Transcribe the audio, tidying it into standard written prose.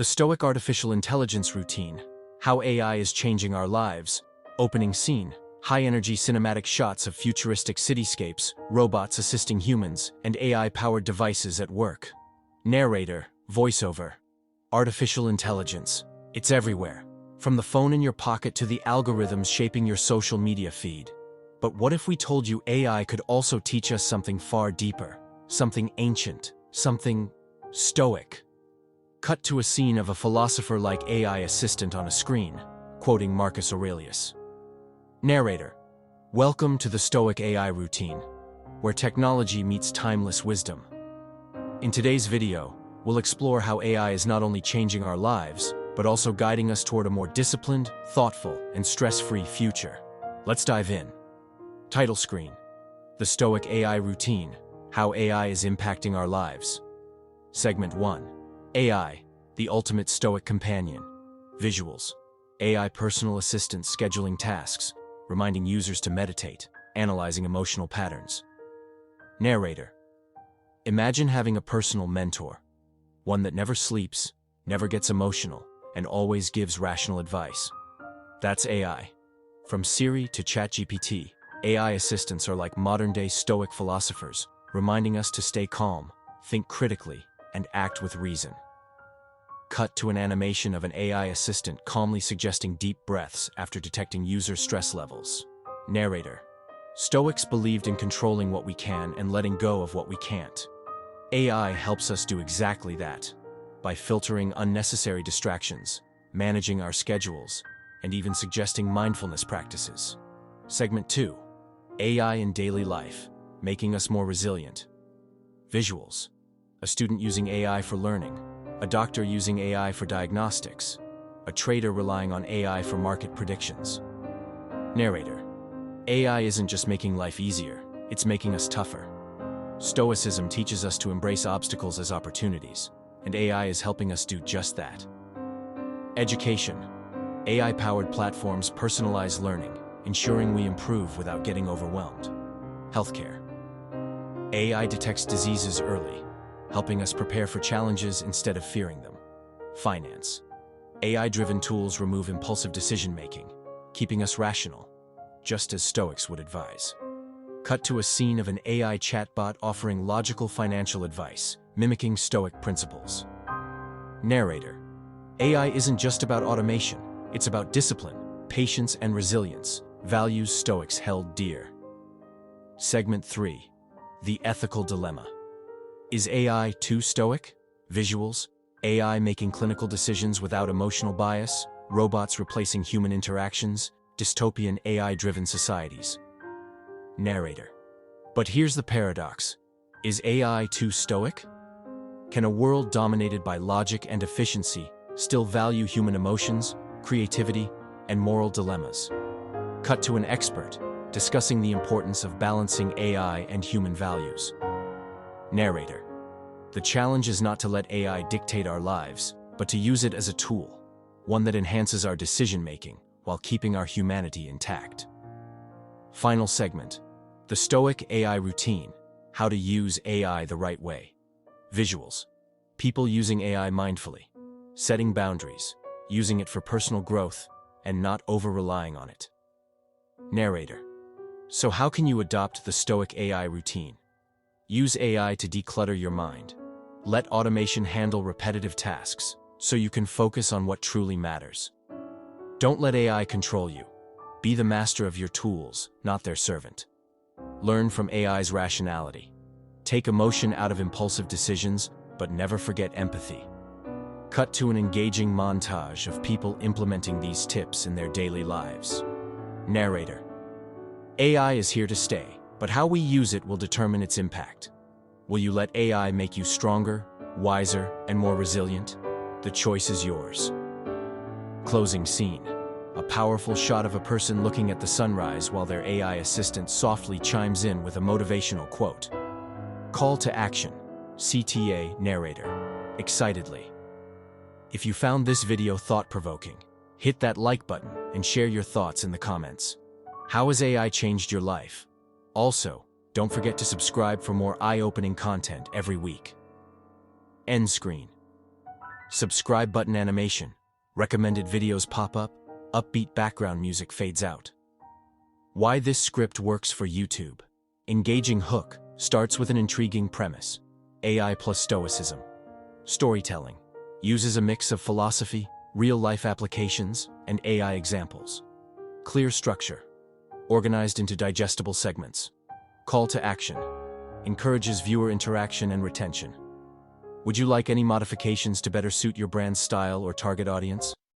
The Stoic Artificial Intelligence Routine, How AI is Changing Our Lives. Opening scene, high-energy cinematic shots of futuristic cityscapes, robots assisting humans, and AI-powered devices at work. Narrator, voiceover. Artificial intelligence. It's everywhere, from the phone in your pocket to the algorithms shaping your social media feed. But what if we told you AI could also teach us something far deeper, something ancient, something stoic? Cut to a scene of a philosopher-like AI assistant on a screen, quoting Marcus Aurelius. Narrator, welcome to the Stoic AI routine, where technology meets timeless wisdom. In today's video, we'll explore how AI is not only changing our lives, but also guiding us toward a more disciplined, thoughtful, and stress-free future. Let's dive in. Title screen, The Stoic AI Routine, How AI is Impacting Our Lives. Segment 1. AI, the ultimate Stoic companion. Visuals. AI personal assistant scheduling tasks, reminding users to meditate, analyzing emotional patterns. Narrator. Imagine having a personal mentor, one that never sleeps, never gets emotional, and always gives rational advice. That's AI. From Siri to ChatGPT, AI assistants are like modern-day Stoic philosophers, reminding us to stay calm, think critically, and act with reason. Cut to an animation of an AI assistant calmly suggesting deep breaths after detecting user stress levels. Narrator. Stoics believed in controlling what we can and letting go of what we can't. AI helps us do exactly that, by filtering unnecessary distractions, managing our schedules, and even suggesting mindfulness practices. Segment 2. AI in daily life, making us more resilient. Visuals. A student using AI for learning, a doctor using AI for diagnostics, a trader relying on AI for market predictions. Narrator. AI isn't just making life easier, it's making us tougher. Stoicism teaches us to embrace obstacles as opportunities, and AI is helping us do just that. Education. AI-powered platforms personalize learning, ensuring we improve without getting overwhelmed. Healthcare. AI detects diseases early, helping us prepare for challenges instead of fearing them. Finance. AI-driven tools remove impulsive decision-making, keeping us rational, just as Stoics would advise. Cut to a scene of an AI chatbot offering logical financial advice, mimicking Stoic principles. Narrator. AI isn't just about automation, it's about discipline, patience, and resilience, values Stoics held dear. Segment 3. The Ethical Dilemma. Is AI too Stoic? Visuals. AI making clinical decisions without emotional bias, robots replacing human interactions, dystopian AI-driven societies. Narrator. But here's the paradox. Is AI too Stoic? Can a world dominated by logic and efficiency still value human emotions, creativity, and moral dilemmas? Cut to an expert discussing the importance of balancing AI and human values. Narrator. The challenge is not to let AI dictate our lives, but to use it as a tool, one that enhances our decision-making while keeping our humanity intact. Final segment. The Stoic AI Routine, How to Use AI the Right Way. Visuals. People using AI mindfully, setting boundaries, using it for personal growth, and not over-relying on it. Narrator. So how can you adopt the Stoic AI routine? Use AI to declutter your mind. Let automation handle repetitive tasks, so you can focus on what truly matters. Don't let AI control you. Be the master of your tools, not their servant. Learn from AI's rationality. Take emotion out of impulsive decisions, but never forget empathy. Cut to an engaging montage of people implementing these tips in their daily lives. Narrator. AI is here to stay, but how we use it will determine its impact. Will you let AI make you stronger, wiser, and more resilient? The choice is yours. Closing scene. A powerful shot of a person looking at the sunrise while their AI assistant softly chimes in with a motivational quote. Call to action. CTA narrator. Excitedly. If you found this video thought-provoking, hit that like button and share your thoughts in the comments. How has AI changed your life? Also, don't forget to subscribe for more eye-opening content every week. End screen. Subscribe button animation. Recommended videos pop up. Upbeat background music fades out. Why this script works for YouTube. Engaging hook starts with an intriguing premise. AI plus stoicism. Storytelling. Uses a mix of philosophy, real-life applications, and AI examples. Clear structure. Organized into digestible segments. Call to action. Encourages viewer interaction and retention. Would you like any modifications to better suit your brand's style or target audience?